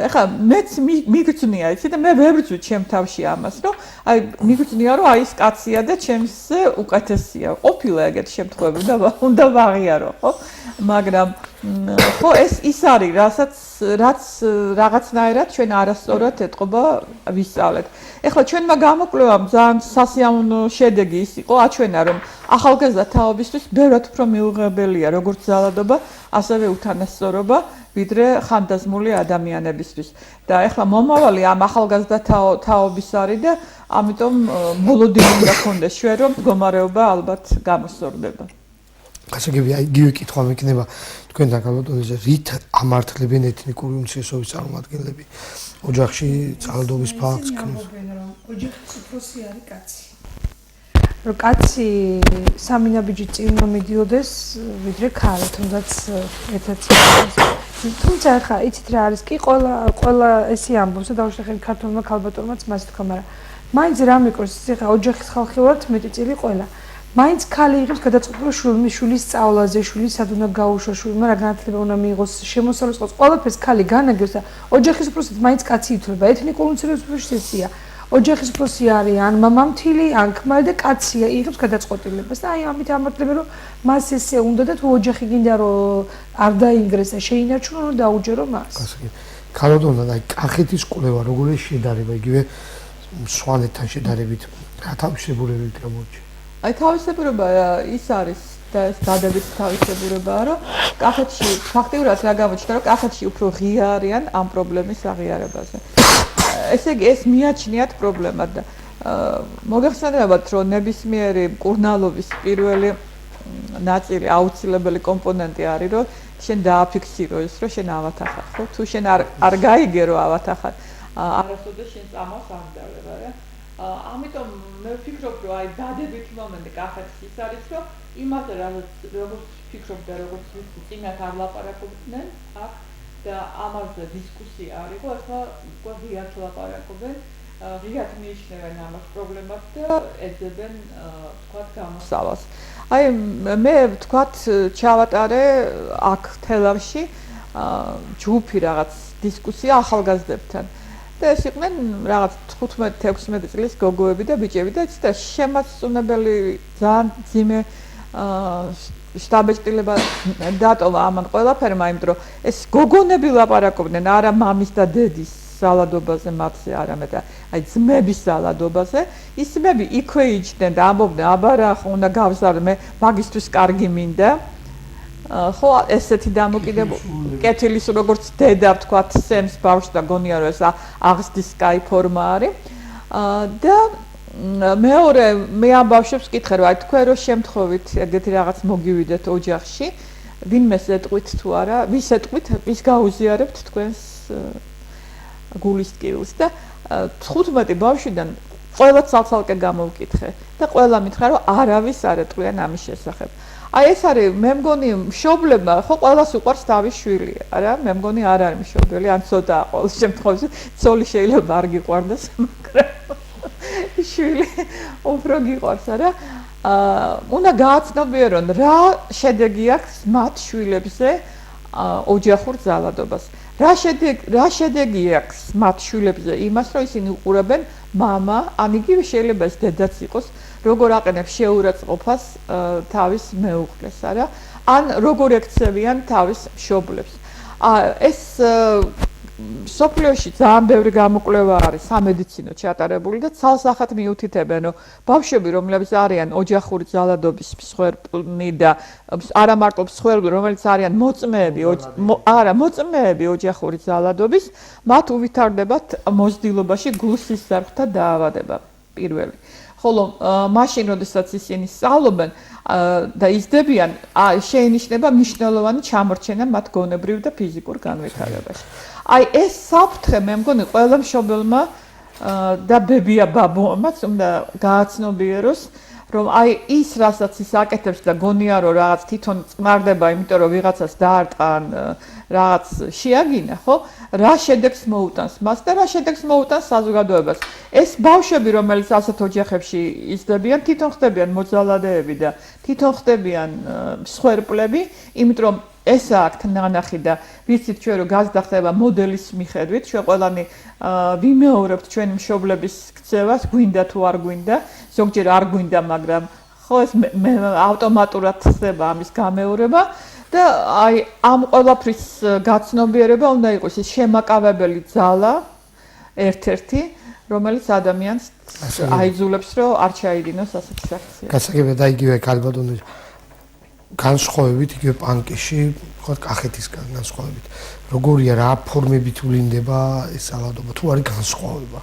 ახლა მეც მიგწნია იცი და მე ვერ ვწვი ჩემ თავში ამას, რომ აი მიგწნია რომ აი ეს კაცია და ჩემზე უკეთესია. ყოფილა ეგეთ შემთხვევები და უნდა ვაღიარო, ხო? მაგრამ ხო ეს ის არის, რაც რაღაცნაირად ჩვენ არასწორად ეთყობა ვისწავლეთ. ეხლა ჩვენმა გამოკვლევამ ძალიან სასიამოვნო შედეგი ის იყო, აჩვენა რომ ახალგაზრდა თაობისთვის ბევრად უფრო მიუღებელია როგორც ძალადობა, ასევე უთანასწორობა, ვიდრე ხანდაზმული ადამიანებისთვის. და ეხლა მომავალი ამ ახალგაზრდა თაობის არის და ამიტომ ბოლოდინი უნდა ქონდეს ჩვენ რომ მდგომარეობა ალბათ გამოსწორდება. გასაგები აი იგივე კითხვა მექნება თქვენთან ქალბატონზე რით ამართლებენ ეთნიკური უმცირესობის წარმომადგენლები ოჯახში ძალადობის ფაქტს ოჯახის უფროსი არის კაცი. რომ კაცი სამინაბიჯი წინ მომიდიოდეს ვიდრე ქალი, თუნდაც ერთად. თუმცა ხა იცით რა არის კი ყველა ესი ამბობს და დავუშვათ ქართულმა ქალბატონმაც მას თქვა, მაგრამ მაინც რა მეკორს ხა ოჯახის ხალხი ვართ მეტი წილი ყველა. მაინც ქალი იღებს გადაწყვეტილებას შვილის სწავლაზე, შვილის სად უნდა გაუშვას, შვილმა რა განათლება უნდა მიიღოს, შემოსავლის ყველაფერს ქალი განაგებს და ოჯახის უფროსით მაინც კაცი ითვლება. ეთნიკურ უმცირესობებში ესეა. ოჯახის უფროსი არის ან მამამთილი, ან ქმარი და კაცია იღებს გადაწყვეტილებას და აი ამით ამართლებენ რომ მას ესე უნდა და თუ ოჯახი გინდა რომ არ დაინგრეს და შეინარჩუნო რომ დაუჯერო მას. ქალბატონთან აი კახეთის კვლევა როგორი შედარება იგივე სვანეთთან შედარებით რა თავისებურებებით გამოჩნდა. აი თავისებურება ის არის და ეს დადებითი თავისებურებაა, რომ კახეთში ფაქტიურად რა გამოჩნდა, რომ კახეთში უფრო ღია არიან ამ პრობლემის აღიარებაზე. ესე იგი ეს მიაჩნიათ პრობლემად და მოგეხსენებათ, რომ ნებისმიერი მკურნალობის პირველი ნაწილი აუცილებელი კომპონენტი არის, რომ შენ დააფიქსირო ეს, რომ შენ ავათახარ, ხო? თუ შენ არ გაიგერო ავათახარ, არასოდეს შენ წამოს არ დავება რა. ამიტომ მე ვფიქრობ, რომ აი დადებითი მომენტი კახეთში ის არის, რომ იმაზე როგორც ვფიქრობ და როგორც ვიცი, წინათ არ ლაპარაკობდნენ აქ და ამაზე დისკუსია არის, ხო, ახლა უკვე ღიად ლაპარაკობენ, ღიად მიიჩნევენ ამას პრობლემას და ეძებენ, თქვათ, გამოსავალს. აი მე ვთქვათ, ჩავატარე აქ თელავში ჯგუფი რაღაც დისკუსია ახალგაზრდებთან. და ეს იყვნენ რაღაც 15-16 წლის გოგოები და ბიჭები და იცით და შემაცუნებელი ძალიან ძიმე შტაბეჭდილება დატოვა ამან ყველაფერმა, იმიტომ რომ ეს გოგონები ლაპარაკობდნენ არა მამის და დედის ძალადობაზე მათზე, არამედ აი ძმების ძალადობაზე. ის ძმები იქვე იჯდნენ და ამბობდნენ, აბა რა ხო უნდა გავზარდე, მე მაგისთვის კარგი მინდა. ხო ესეთი დამოკიდებული კეთილის როგორც დედა ვთქვათ სემს ბავშვს და გონია რომ ეს აღზრდის კაი ფორმა არის და მეორე მე ამ ბავშვებს ვკითხე რომ აი თქვენ რო შემთხვევით ეგეთი რაღაც მოგივიდეთ ოჯახში ვინმეს ეტყვით თუ არა ვის ეტყვით ვის გაუზიარებთ თქვენს გულის ტკივილს და 15 ბავშვიდან ყველა ცალ-ცალკე გამოვკითხე და ყველა მითხრა რომ არავის არ ეტყვიან ამის შესახებ. აი ეს არის მე მგონი მშობლებმა ხო ყველას უყვარს თავის შვილი არა მე მგონი არ არის მშობელი ან ცოტაა ყოველ შემთხვევაში ცოლი შეიძლება არ გიყვარდეს მაგრამ შვილი უფრო გიყვარს არა უნდა გააცნობიერონ რა შედეგი აქვს მათ შვილებზე ოჯახურ ძალადობას რა შედეგი აქვს მათ შვილებზე იმას რომ ისინი უყურებენ მამა ან იგივე შეიძლება ეს დედაც იყოს როგორ აყენებს შეურაცხყოფას თავის მეუღლეს, არა? ან როგორ ექცევიან თავის მშობლებს. ეს სოფლიოში ძალიან ბევრი გამოკვლევა არის სამედიცინო ჩატარებული და ცალსახად მიუთითებენ, რომ ბავშვები, რომლებიც არიან ოჯახური ძალადობის მსხვერპლნი და არა მარტო მსხვერპლი, რომელიც არიან მოწმეები ოჯახური ძალადობის, მათ უვითარდებათ მოზრდილობაში გულსის ზარღვთა დაავადება პირველი. ხოლო მაშინ როდესაც ისინი სწავლობენ და იზრდებიან შეინიშნება მნიშვნელოვანი ჩამორჩენა მათ გონებრივ და ფიზიკურ განვითარებაში. აი ეს საფრთხე მე მგონი ყველა მშობელმა და ბებია ბაბუამაც უნდა გააცნობიეროს რომ აი ის რასაც ის აკეთებს და გონია რომ რაღაც თვითონ წმარდება იმიტომ რომ ვიღაცას დაარტყან რაღაც შეაგინა ხო რა შედეგს მოუტანს მას და რა შედეგს მოუტანს საზოგადოებას ეს ბავშვები რომელიც ასეთ ოჯახებში იზრდებიან თვითონ ხდებიან მოძალადეები და თვითონ ხდებიან მსხვერპლები იმიტომ რომ ეს აქ ნანახი და ვიცით ჩვენ რომ გაზდა ხდება მოდელის მიხედვით ჩვენ ყველანი ვიმეორებთ ჩვენი მშობლების ქცევას გვინდა თუ არ გვინდა ზოგჯერ არ გვინდა მაგრამ ხო ეს ავტომატურად ხდება ამის გამეორება და აი ამ ყველაფრის გაცნობიერება უნდა იყოს ის შემაკავებელი ძალა ერთ-ერთი რომელიც ადამიანს აიძულებს რომ არ ჩაიდინოს ასეთი საქციელი. გასაგებია და იგივე ქალბატონი განსხვავებით იგივე პანკიში, ხო კახეთის განსხვავებით. როგორია რა ფორმებით ვლინდება ეს ძალადობა თუ არის განსხვავება?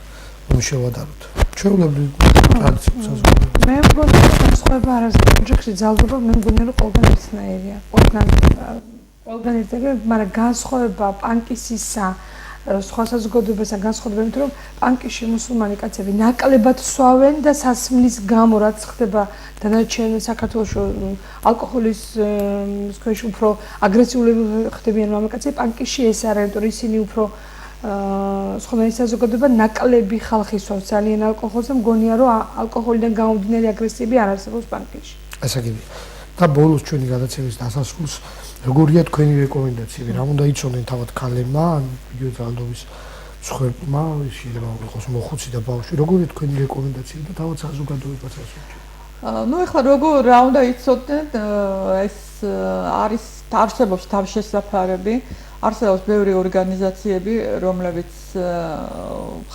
რომ შევადაროთ. ჩვეულებრივ ტრადიციულ საზოგადოებაში. მე მგონი განსხვავება არ არის. ოჯახში ძალადობა მე მგონი რომ ყველგან ერთნაირია. ყველგან ერთნაირია, მაგრამ განსხვავება პანკისისა სხვა საზოგადოებასთან განსხვავდება იმიტომ რომ პანკიში მუსულმანი კაცები ნაკლებად სვავენ და სასმლის გამო რაც ხდება დანარჩენ საქართველოში ალკოჰოლის ქვეშ უფრო აგრესიულები ხდებიან მამაკაცები პანკიში ეს არ არის იმიტომ რომ ისინი უფრო სხვადასხვა საზოგადოება ნაკლები ხალხი სვავს ძალიან ალკოჰოლს და მგონია რომ ალკოჰოლიდან გამომდინარე აგრესიები არ არსებობს პანკიში. ასაგებია. და ბოლოს ჩვენი გადაცემის დასასრულს როგორია თქვენი რეკომენდაციები? რა უნდა იცოდნენ თავად ქალებმა, ან იგივე ძალადობის მსხვერპლმა, შეიძლება იყოს მოხუცი და ბავშვი, როგორია თქვენი რეკომენდაციები და თავად საზოგადოებას ასუჩი? ну ეხლა როგორ რა უნდა იცოდნენ ეს არის არსებობს თავშესაფარები, არსებობს ბევრი ორგანიზაციები, რომლებიც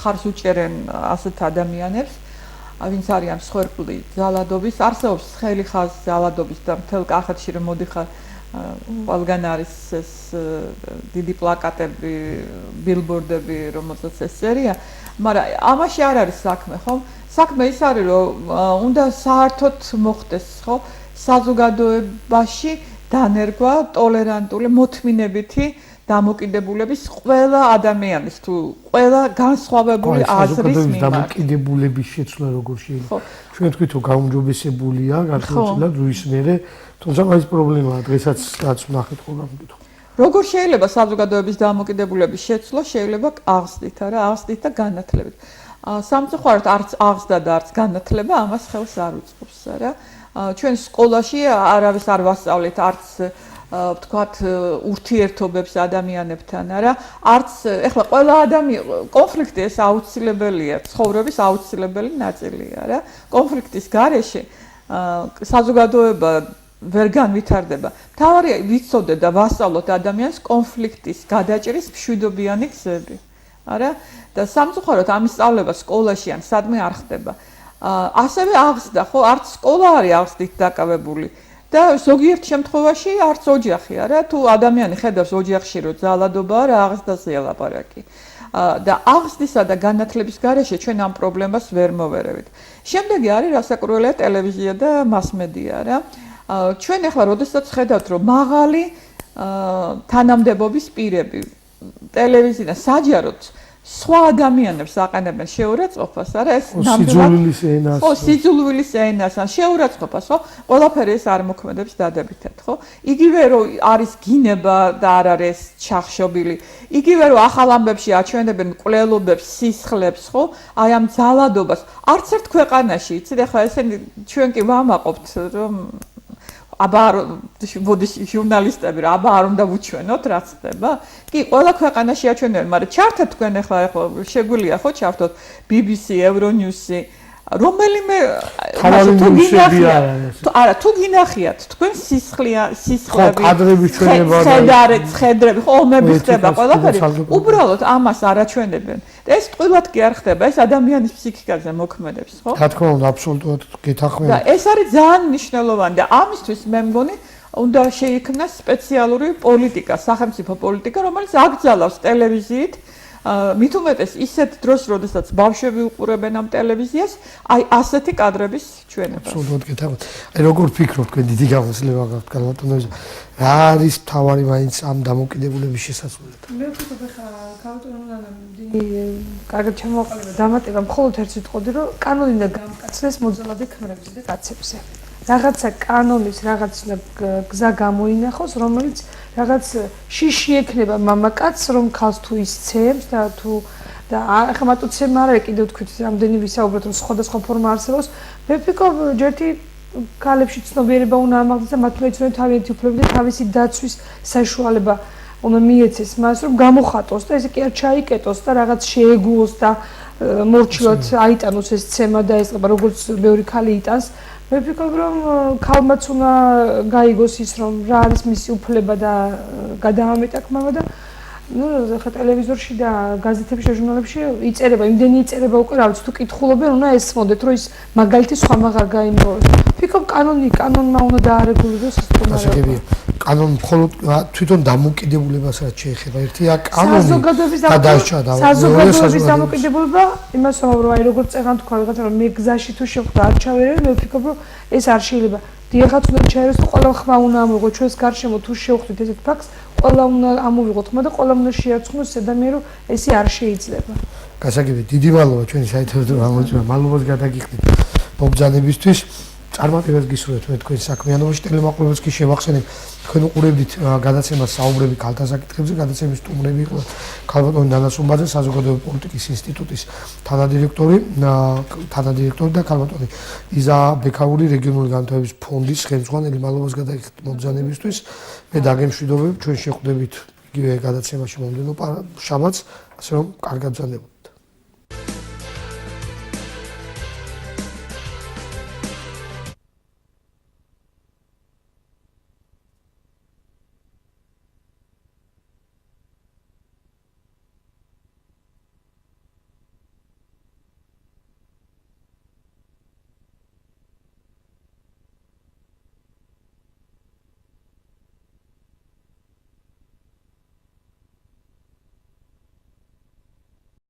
ხარს უჭერენ ასეთ ადამიანებს ვინც არიან მსხვერპლი ძალადობის, არსებობს ხელი ხაზი ძალადობის და მთელ კახეთში რომ მოდიხარ ყველგან არის ეს დიდი პლაკატები, ბილბორდები, რომელსაც ეს სერია, მაგრამ ამაში არ არის საქმე, ხო? საქმე ის არის, რომ უნდა საერთოდ მოხდეს, ხო? საზოგადოებაში დანერგვა ტოლერანტული, მოთმინებითი დამოკიდებულების ყველა ადამიანის თუ ყველა განსხვავებული აზრის მიმართ. დამოკიდებულების შეცვლა როგორ შეიძლება? ჩვენ თქვით რომ გაუმჯობესებულია, გარკვეულწილად ზუსტ მერე, თუმცა ეს პრობლემაა დღესაც რაც ვნახეთ ხოლმე მკითხო. როგორ შეიძლება საზოგადოების დამოკიდებულების შეცვლა? შეიძლება აღზრდით, არა, აღზრდით და განათლებით. სამწუხაროდ არც აღზრდა და არც განათლება ამას ხელს არ უწყობს, არა? ჩვენ სკოლაში არავის არ ვასწავლეთ არც ვთქვათ ურთიერთობებს ადამიანებთან, არა? არც ეხლა ყველა კონფლიქტი ეს აუცილებელია, ცხოვრების აუცილებელი ნაწილია, რა? კონფლიქტის გარეშე საზოგადოება ვერ განვითარდება. მთავარია ვიცოდე და ვასწავლოთ ადამიანს კონფლიქტის გადაჭრის მშვიდობიანი გზები. არა? და სამწუხაროდ ამის სწავლება სკოლაში ან სადმე არ ხდება. ასევე აღზრდა, ხო, არც სკოლა არის აღზრდით დაკავებული. და ზოგიერთ შემთხვევაში არც ოჯახი, არა? თუ ადამიანი ხედავს ოჯახში რომ ძალადობაა, რა აღზრდაზეა ლაპარაკი. და აღზრდისა და განათლების გარეშე ჩვენ ამ პრობლემას ვერ მოვერევით. შემდეგი არის რასაკვირველია ტელევიზია და მასმედია, რა? ჩვენ ახლა როდესაც ხედავთ რომ მაღალი თანამდებობის პირები ტელევიზია საჯაროდ სხვა ადამიანებს აყენებენ შეურაცხყოფას, არა ეს სიძულვილის ენას. ხო, სიძულვილის ენას ან შეურაცხყოფას, ხო? ყველაფერი ეს არ მოქმედებს დადებითად, ხო? იგივე რომ არის გინება და არ არის ჩახშობილი. იგივე რომ ახალ ამბებში აჩვენებენ მკვლელობებს, სისხლებს, ხო? აი ამ ძალადობას არც ერთ ქვეყანაში, იცით, ახლა ესენი ჩვენ კი ვამაყობთ, რომ აბა ბოდის ჟურნალისტები რა აბა არ უნდა ვუჩვენოთ რაც ხდება? კი, ყველა ქვეყანაში აჩვენებენ, მაგრამ ჩართეთ თქვენ ახლა შეგვიძლია ხო ჩართოთ BBC, Euronews-ი, რომელიმე თუ გინახიათ თქვენ სისხლები, კადრების ჩვენება და ხედრები, ხო, ომები ხდება ყველაფერი, უბრალოდ ამას არ აჩვენებენ. ეს ტყუილად კი არ ხდება, ეს ადამიანის ფსიქიკაზე მოქმედებს, ხო? რა თქმა უნდა, აბსოლუტურად გეთანხმები. და ეს არის ძალიან მნიშვნელოვანი და ამისთვის მე მგონი უნდა შეიქმნას სპეციალური პოლიტიკა, სახელმწიფო პოლიტიკა, რომელიც აკრძალავს ტელევიზიით მით უმეტეს ისეთ დროს, როდესაც ბავშვები უყურებენ ამ ტელევიზიას, აი ასეთი კადრების ჩვენება. აბსოლუტურად გეთახოთ. აი როგორ ფიქრობთ, თქვენ დიდი გამოსლება გაქვთ კალბატონებზე. რა არის თავარი მაინც ამ დამოკიდებულების შესაძლებლად? მე ვფიქრობ, ხა კალბატონურანამ კარგად ჩამოაყალიბა დამატება მხოლოდ ერთ სიტყვოდი, რომ კანონი უნდა გამკაცდეს მოძალადე ქმრებზე და კაცებზე. რაღაცა კანონის რაღაც გზა გამოინახოს, რომელიც რაღაც შიში ექნება მამაკაცს, რომ ქალს თუ ისცემს და თუ და ახლა მატოცემ არა კიდევ თქვით რამდენი ვისაუბროთ, რომ სხვადასხვა ფორმა არსებობს. მე ვფიქრობ, ჯერთი ქალებში ცნობიერება უნდა ამაღლდეს და მათ მეცნიერებთან თავიანთი უფლებები და თავისი დაცვის საშუალება უნდა მიეცეს მას, რომ გამოხატოს და ესე კი არ ჩაიკეტოს და რაღაც შეეგუოს და მორჩილად აიტანოს ეს ცემა და ეს როგორც ბევრი ქალი იტანს. მე ვფიქრობ, რომ ქალმაც უნდა გაიგოს ის, რომ რა არის მისი უფლება და გადაამეტაკმავა და ხა ტელევიზორში და გაზეთებში და ჟურნალებში იწერება, იმდენი იწერება უკვე, რა ვიცი, თუ კითხულობენ, უნდა ესმოდეთ, რომ ის მაგალითი სხვა აღარ გაიმოვოს. ვფიქრობ, კანონმა უნდა დაარეგულიროს ეს თქმა. გასაგებია. კანონი მხოლოდ თვითონ დამოკიდებულებას რაც შეეხება. ერთია კანონი და დარჩა და საზოგადოების დამოკიდებულება იმას ვამბობ, აი როგორც წეგან თქვა ვიღაცა, რომ მე გზაში თუ შევხვდა არ ჩავერევი, მე ვფიქრობ, რომ ეს არ შეიძლება. დიახაც უნდა ჩაეროს და ყველა ხმა უნდა ამოიღო ჩვენს გარშემო თუ შევხვდით ესეთ ფაქტს, ყველა უნდა ამოვიღოთ ხმა და ყველა უნდა შეარცხნოს ადამიანი, რომ ესე არ შეიძლება. გასაგებია, დიდი მადლობა ჩვენი საინტერესო გამოჩვენა. მადლობას გადაგიხდით მობრძანებისთვის. წარმატებას გისურვებთ მე თქვენ საქმიანობაში, ტელემაყურებელს კი შევახსენებ, თქვენ უყურებდით გადაცემას საუბრები ქალთა საკითხებზე, გადაცემის სტუმრები იყო ქალბატონი ნანა სუმბაძე, საზოგადოებრივი პოლიტიკის ინსტიტუტის თანადირექტორი და ქალბატონი იზა ბექაური, რეგიონული განვითარების ფონდის ხელმძღვანელი. მადლობას გადაგიხდით მობრძანებისთვის. მე დაგემშვიდობებ, ჩვენ შეხვდებით იგივე გადაცემაში მომდევნო შაბათს, ასე რომ კარგად ბრძანებოდეთ.